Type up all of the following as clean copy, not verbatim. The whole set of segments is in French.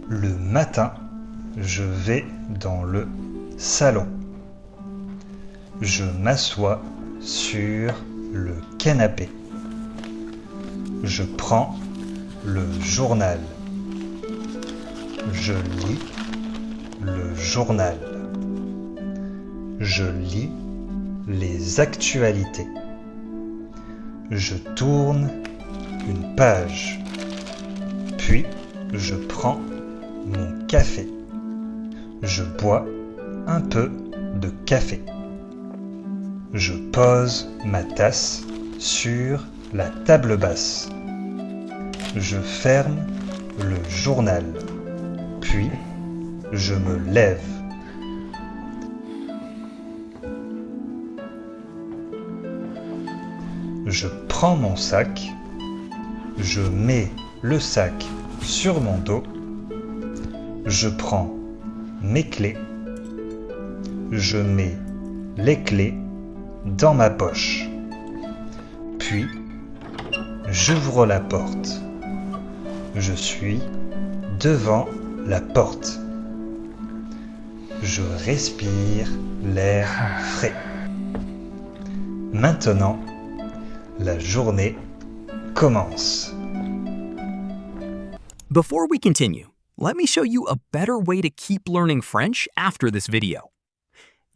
Le matin, je vais dans le salon. Je m'assois sur le canapé. Je prends le journal. Je lis le journal. Je lis les actualités. Je tourne une page. Puis, je prends mon café. Je bois un peu de café. Je pose ma tasse sur la table basse. Je ferme le journal. Puis, je me lève. Je prends mon sac. Je mets le sac sur mon dos. Je prends mes clés. Je mets les clés dans ma poche. Puis, j'ouvre la porte. Je suis devant la porte. Je respire l'air frais. Maintenant, la journée commence. Before we continue, let me show you a better way to keep learning French after this video.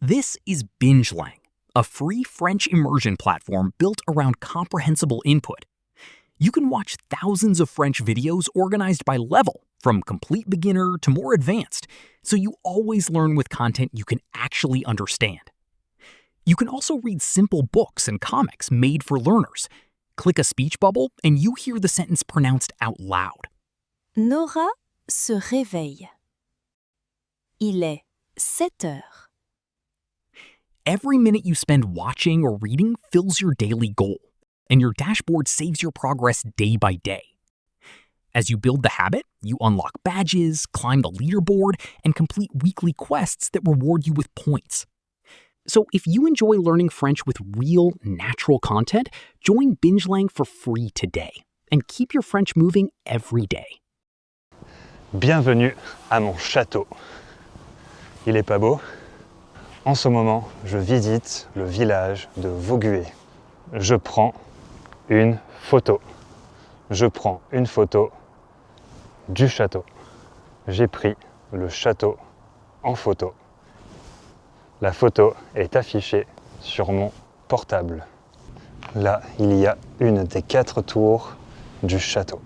This is BingeLang, a free French immersion platform built around comprehensible input. You can watch thousands of French videos organized by level, from complete beginner to more advanced, so you always learn with content you can actually understand. You can also read simple books and comics made for learners. Click a speech bubble and you hear the sentence pronounced out loud. Nora se réveille. Il est 7 heures. Every minute you spend watching or reading fills your daily goal, and your dashboard saves your progress day by day. As you build the habit, you unlock badges, climb the leaderboard, and complete weekly quests that reward you with points. So if you enjoy learning French with real, natural content, join BingeLang for free today, and keep your French moving every day. Bienvenue à mon château. Il est pas beau? En ce moment, je visite le village de Vaugué. Je prends une photo. Je prends une photo du château. J'ai pris le château en photo. La photo est affichée sur mon portable. Là, il y a une des 4 tours du château.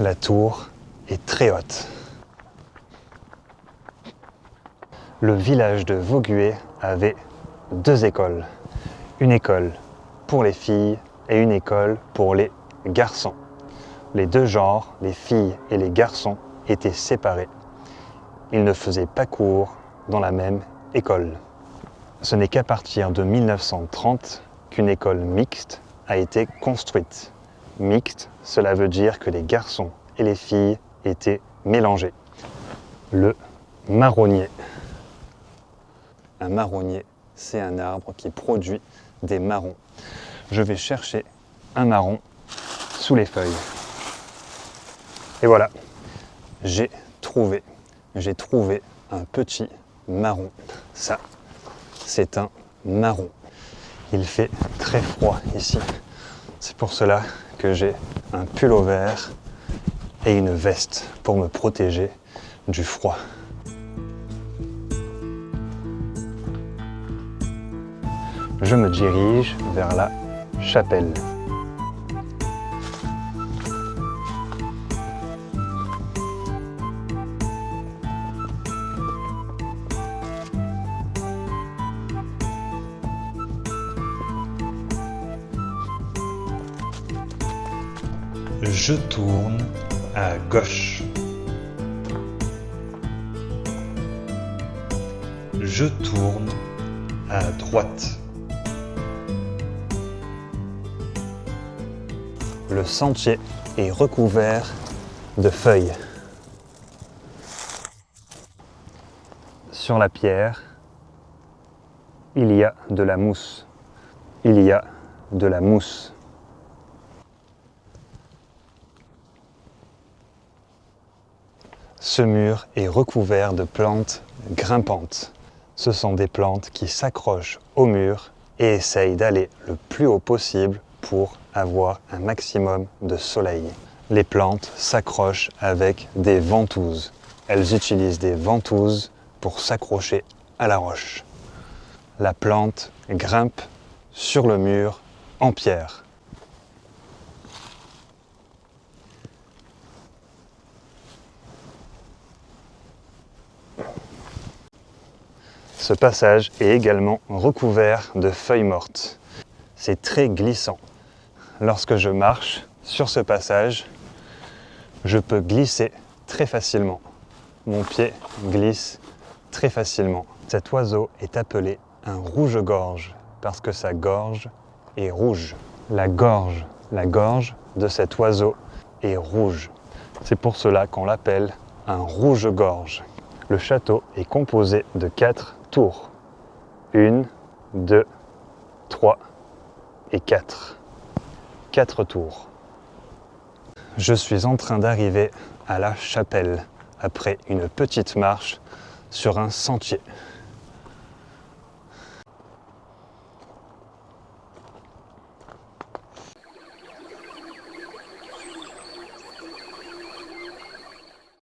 La tour est très haute. Le village de Vaugué avait 2 écoles. Une école pour les filles et une école pour les garçons. Les 2 genres, les filles et les garçons, étaient séparés. Ils ne faisaient pas cours dans la même école. Ce n'est qu'à partir de 1930 qu'une école mixte a été construite. Mixte, cela veut dire que les garçons et les filles étaient mélangés. Le marronnier. Un marronnier, c'est un arbre qui produit des marrons. Je vais chercher un marron sous les feuilles. Et voilà, j'ai trouvé un petit marron. Ça, c'est un marron. Il fait très froid ici. C'est pour cela que j'ai un pull vert et une veste pour me protéger du froid. Je me dirige vers la chapelle. Je tourne à gauche. Je tourne à droite. Le sentier est recouvert de feuilles. Sur la pierre, il y a de la mousse. Il y a de la mousse. Ce mur est recouvert de plantes grimpantes. Ce sont des plantes qui s'accrochent au mur et essayent d'aller le plus haut possible pour avoir un maximum de soleil. Les plantes s'accrochent avec des ventouses. Elles utilisent des ventouses pour s'accrocher à la roche. La plante grimpe sur le mur en pierre. Ce passage est également recouvert de feuilles mortes. C'est très glissant. Lorsque je marche sur ce passage, je peux glisser très facilement. Mon pied glisse très facilement. Cet oiseau est appelé un rouge-gorge parce que sa gorge est rouge. La gorge de cet oiseau est rouge. C'est pour cela qu'on l'appelle un rouge-gorge. Le château est composé de 4 tours. 1, 2, 3 et 4. 4 tours. Je suis en train d'arriver à la chapelle après une petite marche sur un sentier.